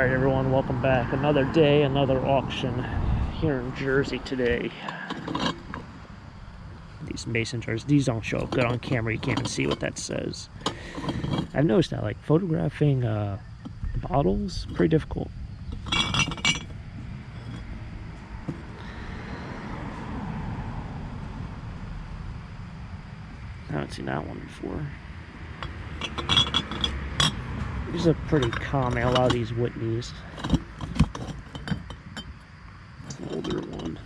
Alright everyone, welcome back. Another day, another auction here in Jersey today. These mason jars, these don't show up good on camera, you can't even see what that says. I've noticed that, like, photographing bottles, pretty difficult. I haven't seen that one before. These are pretty common, a lot of these Whitneys. It's an older one.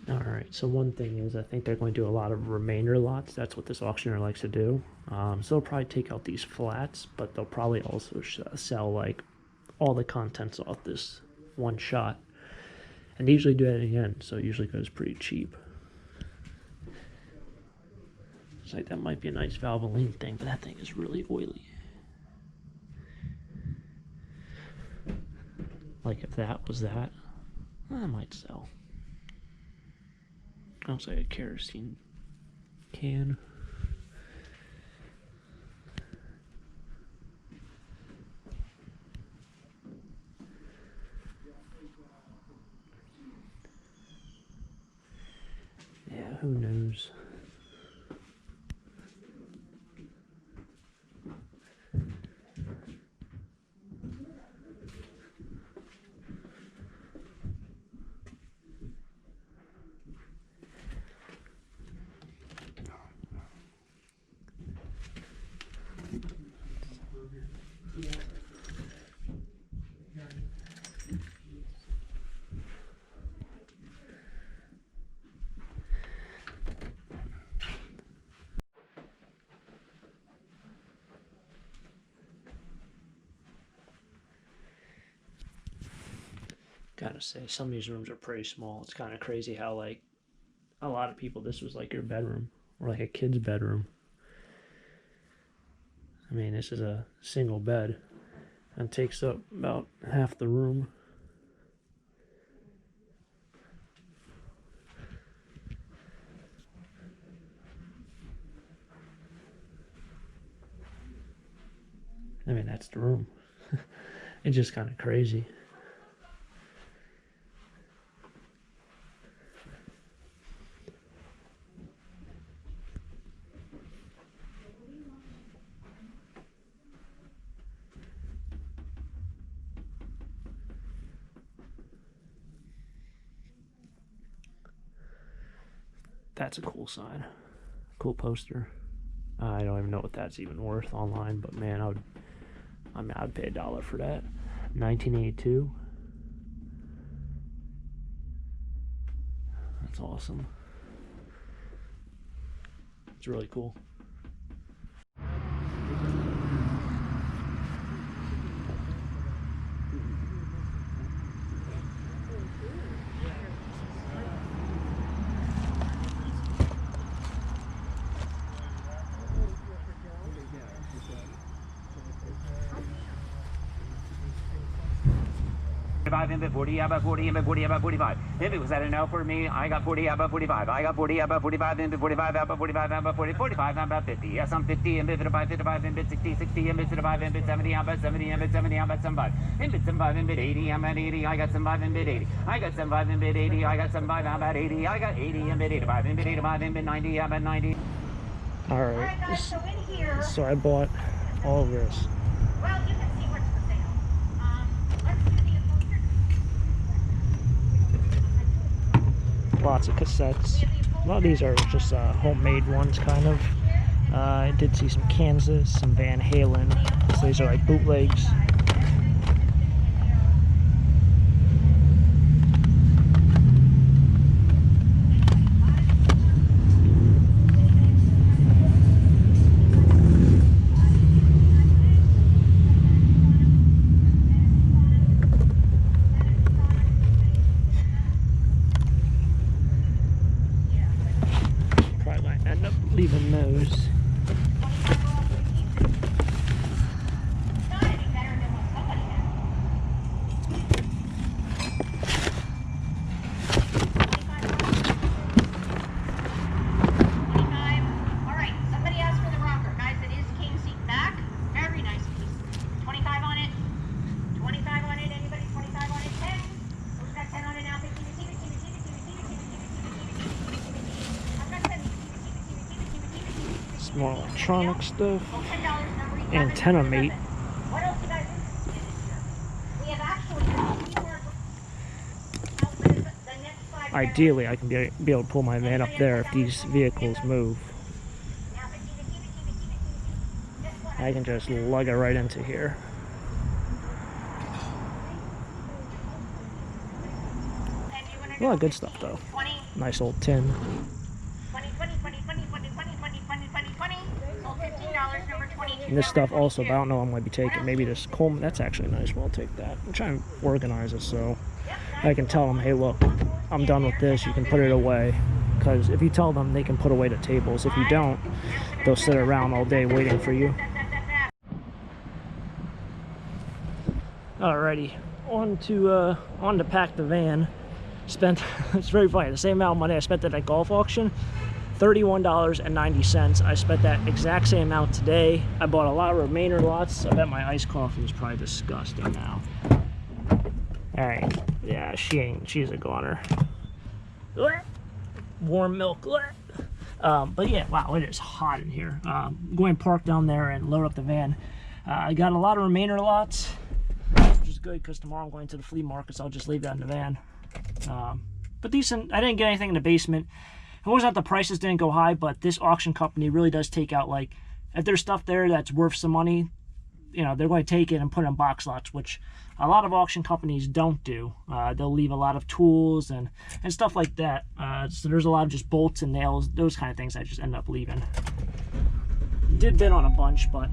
Alright, so one thing is I think they're going to do a lot of remainder lots. That's what this auctioneer likes to do. So they'll probably take out these flats, but they'll probably also sell like all the contents off this one shot. And they usually do that at the end, so it usually goes pretty cheap. It's like that might be a nice Valvoline thing, but that thing is really oily. Like if that was that, I might sell. Looks like a kerosene can. Yeah, who knows? Gotta say, some of these rooms are pretty small. It's kind of crazy how, like, a lot of people, this was like your bedroom or like a kid's bedroom. I mean, this is a single bed and takes up about half the room. I mean, that's the room. It's just kind of crazy. That's a cool sign. Cool poster. I don't even know what that's even worth online, but man, I'd pay $1 for that. 1982. That's awesome. It's really cool. 45, in bid 40, about 40, in bid 40, about 45. If it was at a no for me, I got 40, about 45. I got 40, about 45, in bid 45, about 45, about 40, 45, about 50. Yes, I'm 50, in bid 55, 55, in bid 60, 60, in bid 55, in bid 70, I'm about 70, in bid 70, I'm about 75. In bid 75, in bid 80, I'm at 80, I got 75, in bid 80. I got 75, in bid 80, I got 75, I'm about 80, I got 80, in bid 85, in bid 85, in bid 90, I'm at 90. Alright, so I bought all of this. Well, you can see what's for sale. Let's do the Lots of cassettes. A lot of these are just homemade ones, kind of. I did see some Kansas, some Van Halen. So these are like bootlegs. Leaving those. More electronic stuff. Antenna mate. Ideally, I can be able to pull my van up there if these vehicles move. I can just lug it right into here. A lot of good stuff though. Nice old tin. And this stuff also, but I don't know what I'm going to be taking. Maybe this Coleman, that's actually nice. Well, I'll take that. I'm trying to organize it so I can tell them, hey, look, I'm done with this. You can put it away. Because if you tell them, they can put away the tables. If you don't, they'll sit around all day waiting for you. Alrighty, on to pack the van. Spent, it's very funny, the same amount of money I spent at that golf auction. $31.90. I spent that exact same amount today. I bought a lot of remainder lots. I bet my iced coffee is probably disgusting now. Alright, yeah, she's a goner. Warm milk. But yeah, wow, it is hot in here. I'm going to park down there and load up the van. I got a lot of remainder lots, which is good because tomorrow I'm going to the flea market, so I'll just leave that in the van. But decent. I didn't get anything in the basement. It wasn't that the prices didn't go high, but this auction company really does take out, like, if there's stuff there that's worth some money, you know, they're going to take it and put it in box lots, which a lot of auction companies don't do. They'll leave a lot of tools and stuff like that. So there's a lot of just bolts and nails, those kind of things I just end up leaving. Did bid on a bunch, but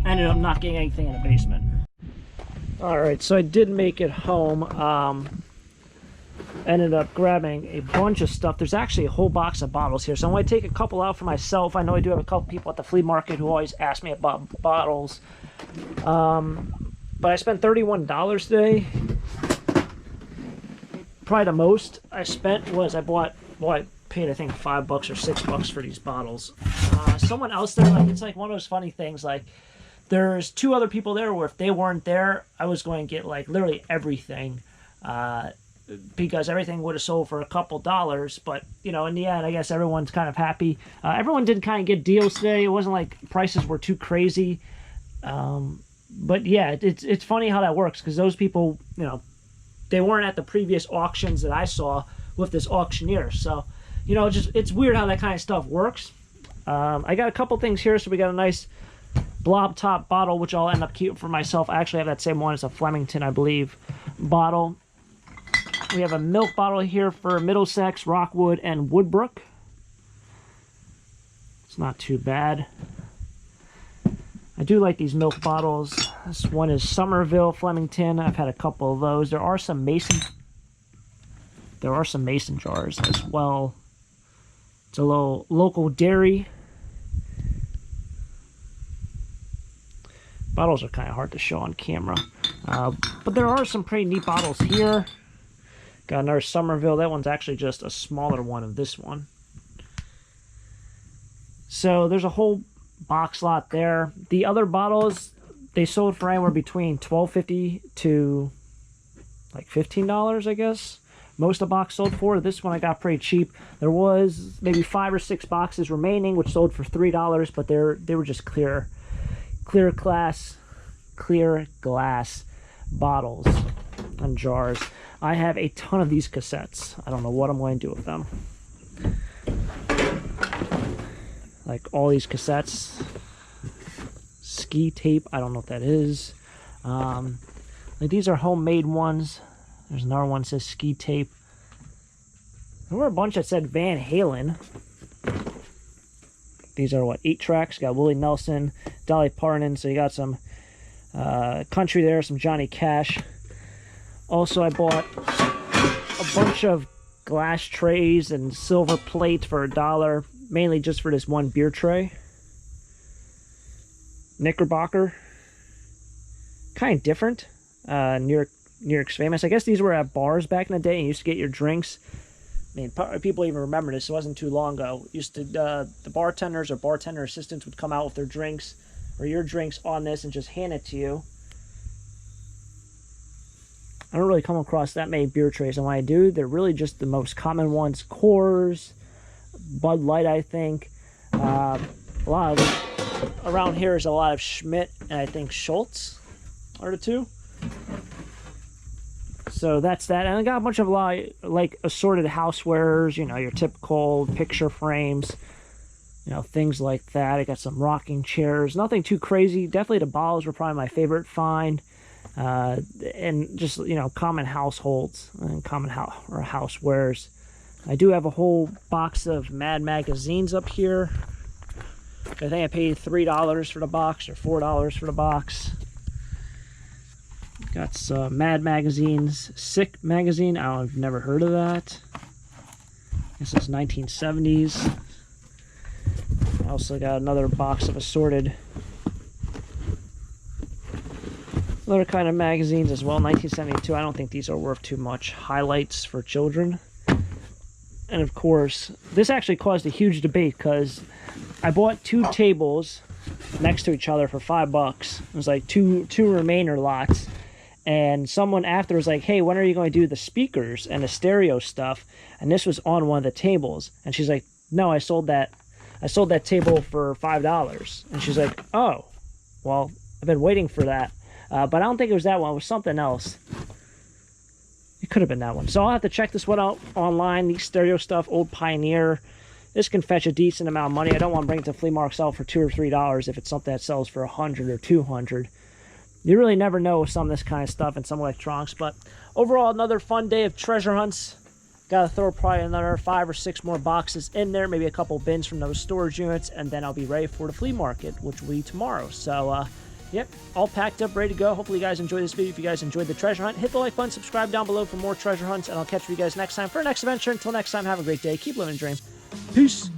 ended up not getting anything in the basement. Alright, so I did make it home. Ended up grabbing a bunch of stuff. There's actually a whole box of bottles here, so I'm going to take a couple out for myself. I know I do have a couple people at the flea market who always ask me about bottles. But I spent $31 today. Probably the most I spent was I paid I think $5 or $6 for these bottles. Someone else there, like, it's like one of those funny things, like there's two other people there where if they weren't there, I was going to get like literally everything. Because everything would have sold for a couple dollars, but you know, in the end, I guess everyone's kind of happy. Everyone did kind of get deals today. It wasn't like prices were too crazy, but yeah, it's funny how that works because those people, you know, they weren't at the previous auctions that I saw with this auctioneer. So, you know, it's weird how that kind of stuff works. I got a couple things here. So we got a nice blob top bottle, which I'll end up keeping for myself. I actually have that same one. It's a Flemington, I believe, bottle. We have a milk bottle here for Middlesex, Rockwood, and Woodbrook. It's not too bad. I do like these milk bottles. This one is Somerville, Flemington. I've had a couple of those. There are some mason jars as well. It's a little local dairy. Bottles are kind of hard to show on camera. But there are some pretty neat bottles here. Got another Somerville. That one's actually just a smaller one of this one. So there's a whole box lot there. The other bottles, they sold for anywhere between $12.50 to like $15, I guess. Most of the box sold for. This one I got pretty cheap. There was maybe 5 or 6 boxes remaining, which sold for $3, but they were just clear glass bottles and jars. I have a ton of these cassettes. I don't know what I'm going to do with them. Like all these cassettes. Ski tape, I don't know what that is. Like these are homemade ones. There's another one that says ski tape. There were a bunch that said Van Halen. These are what, 8 tracks. Got Willie Nelson, Dolly Parton, so you got some country there, some Johnny Cash. Also, I bought a bunch of glass trays and silver plate for $1, mainly just for this one beer tray. Knickerbocker, kind of different. New York's famous. I guess these were at bars back in the day and you used to get your drinks. I mean, people even remember this. It wasn't too long ago. Used to the bartenders or bartender assistants would come out with their drinks or your drinks on this and just hand it to you. I don't really come across that many beer trays, and when I do, they're really just the most common ones. Coors, Bud Light, I think. A lot of around here is a lot of Schmidt and I think Schultz are the two. So that's that. And I got a bunch of like assorted housewares, you know, your typical picture frames, you know, things like that. I got some rocking chairs, nothing too crazy. Definitely the bottles were probably my favorite find. And just, you know, common households and common housewares. I do have a whole box of Mad magazines up here. I think I paid $3 for the box or $4 for the box. Got some Mad magazines. Sick magazine. I've never heard of that. I guess it's 1970s. I also got another box of assorted other kind of magazines as well. 1972. I don't think these are worth too much. Highlights for children. And of course, this actually caused a huge debate because I bought 2 tables next to each other for $5. It was like two remainder lots. And someone after was like, hey, when are you going to do the speakers and the stereo stuff? And this was on one of the tables. And she's like, no, I sold that table for $5. And she's like, oh, well, I've been waiting for that. But I don't think it was that one. It was something else. It could have been that one. So I'll have to check this one out online. The stereo stuff, old Pioneer. This can fetch a decent amount of money. I don't want to bring it to flea market sale for $2 or $3 if it's something that sells for $100 or $200. You really never know with some of this kind of stuff and some electronics. But overall, another fun day of treasure hunts. Got to throw probably another 5 or 6 more boxes in there. Maybe a couple bins from those storage units. And then I'll be ready for the flea market, which will be tomorrow. So, yep, all packed up, ready to go. Hopefully you guys enjoyed this video. If you guys enjoyed the treasure hunt, hit the like button, subscribe down below for more treasure hunts, and I'll catch you guys next time for our next adventure. Until next time, have a great day. Keep living the dream. Peace.